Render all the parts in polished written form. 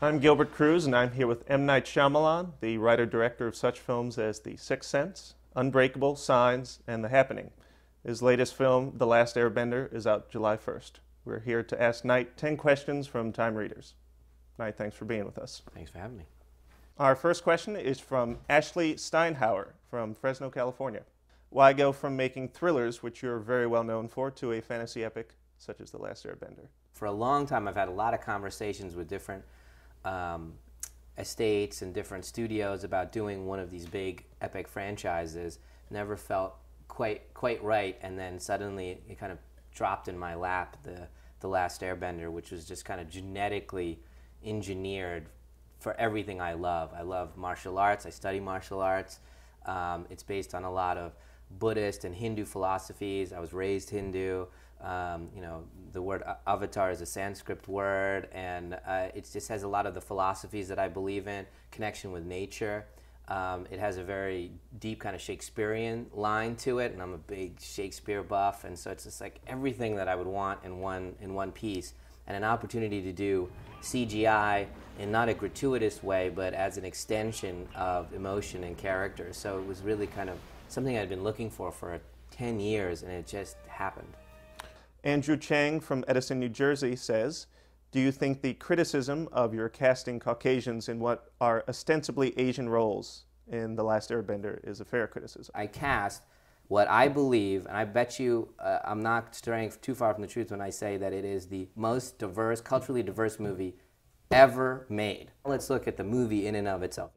I'm Gilbert Cruz, and I'm here with M. Night Shyamalan, the writer-director of such films as The Sixth Sense, Unbreakable, Signs, and The Happening. His latest film, The Last Airbender, is out July 1st. We're here to ask Night 10 questions from Time readers. Night, thanks for being with us. Thanks for having me. Our first question is from Ashley Steinhauer from Fresno, California. Why go from making thrillers, which you're very well known for, to a fantasy epic such as The Last Airbender? For a long time, I've had a lot of conversations with different estates and different studios about doing one of these big epic franchises. Never felt quite right, and then suddenly it kind of dropped in my lap, the Last Airbender, which was just kind of genetically engineered for everything I love. I love martial arts. I study martial arts. It's based on a lot of Buddhist and Hindu philosophies. I was raised Hindu. The word avatar is a Sanskrit word, and it just has a lot of the philosophies that I believe in, connection with nature. It has a very deep kind of Shakespearean line to it, and I'm a big Shakespeare buff, and so it's just like everything that I would want in one piece, and an opportunity to do CGI in not a gratuitous way, but as an extension of emotion and character. So it was really kind of something I'd been looking for 10 years, and it just happened. Andrew Chang from Edison, New Jersey says, do you think the criticism of your casting Caucasians in what are ostensibly Asian roles in The Last Airbender is a fair criticism? I cast what I believe, and I bet you I'm not straying too far from the truth when I say that it is the most diverse, culturally diverse movie ever made. Let's look at the movie in and of itself.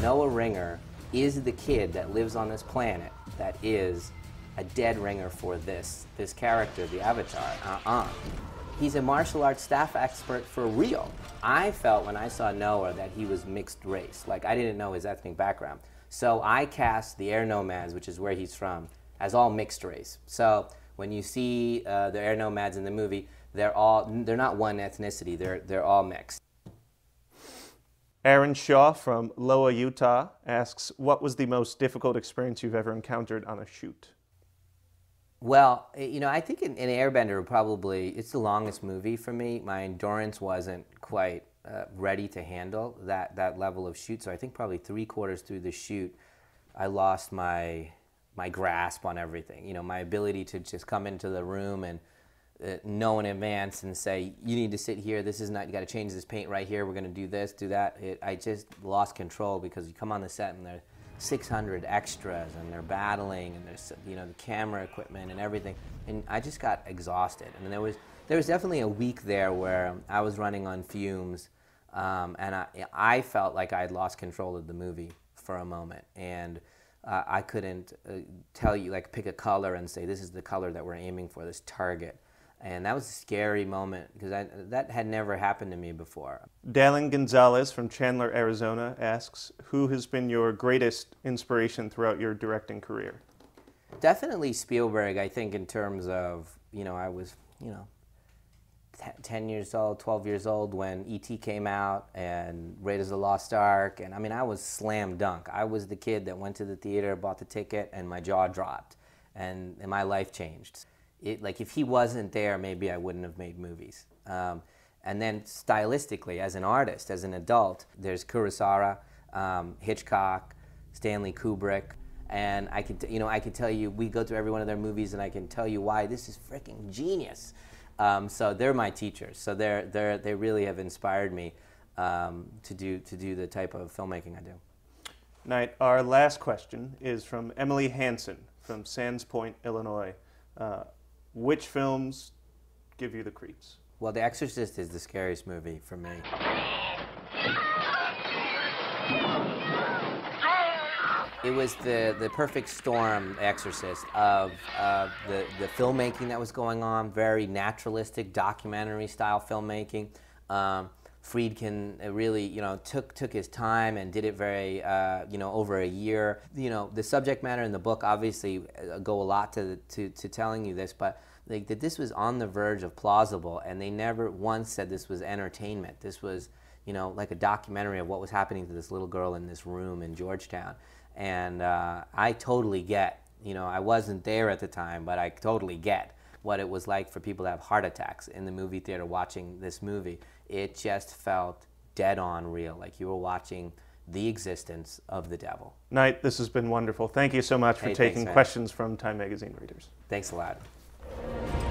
Noah Ringer is the kid that lives on this planet that is a dead ringer for this character, the Avatar. He's a martial arts staff expert for real. I felt when I saw Noah that he was mixed race. Like, I didn't know his ethnic background. So I cast the Air Nomads, which is where he's from, as all mixed race. So when you see the Air Nomads in the movie, they're not one ethnicity, they're all mixed. Aaron Shaw from Loa, Utah asks, what was the most difficult experience you've ever encountered on a shoot? Well, I think in Airbender, probably, it's the longest movie for me. My endurance wasn't quite ready to handle that level of shoot, so I think probably 3/4 through the shoot, I lost my grasp on everything. My ability to just come into the room and know in advance and say, you need to sit here, this is not, you got to change this paint right here, we're going to do this, do that. I just lost control because you come on the set and they're 600 extras and they're battling and there's the camera equipment and everything, and I just got exhausted. And there was definitely a week there where I was running on fumes, and I felt like I had lost control of the movie for a moment, and I couldn't tell you, like, pick a color and say this is the color that we're aiming for, this target. And that was a scary moment because that had never happened to me before. Dallin Gonzalez from Chandler, Arizona asks, who has been your greatest inspiration throughout your directing career? Definitely Spielberg, I think, in terms of, I was, 10 years old, 12 years old when E.T. came out and Raiders of the Lost Ark. And I was slam dunk. I was the kid that went to the theater, bought the ticket, and my jaw dropped. And my life changed. Like, if he wasn't there, maybe I wouldn't have made movies. And then stylistically, as an artist, as an adult, there's Kurosawa, Hitchcock, Stanley Kubrick, and I could tell you, we go through every one of their movies, and I can tell you why this is freaking genius. So they're my teachers. So they really have inspired me to do the type of filmmaking I do. Night, our last question is from Emily Hansen from Sands Point, Illinois. Which films give you the creeps? Well, The Exorcist is the scariest movie for me. It was the perfect storm, The Exorcist, of the filmmaking that was going on, very naturalistic, documentary-style filmmaking. Friedkin really, took his time and did it very, over a year. The subject matter in the book obviously go a lot to telling you this, but that this was on the verge of plausible, and they never once said this was entertainment. This was, like a documentary of what was happening to this little girl in this room in Georgetown. And I totally get, I wasn't there at the time, but I totally get what it was like for people to have heart attacks in the movie theater watching this movie. It just felt dead on real, like you were watching the existence of the devil. Knight, this has been wonderful. Thank you so much for taking questions from Time Magazine readers. Thanks a lot.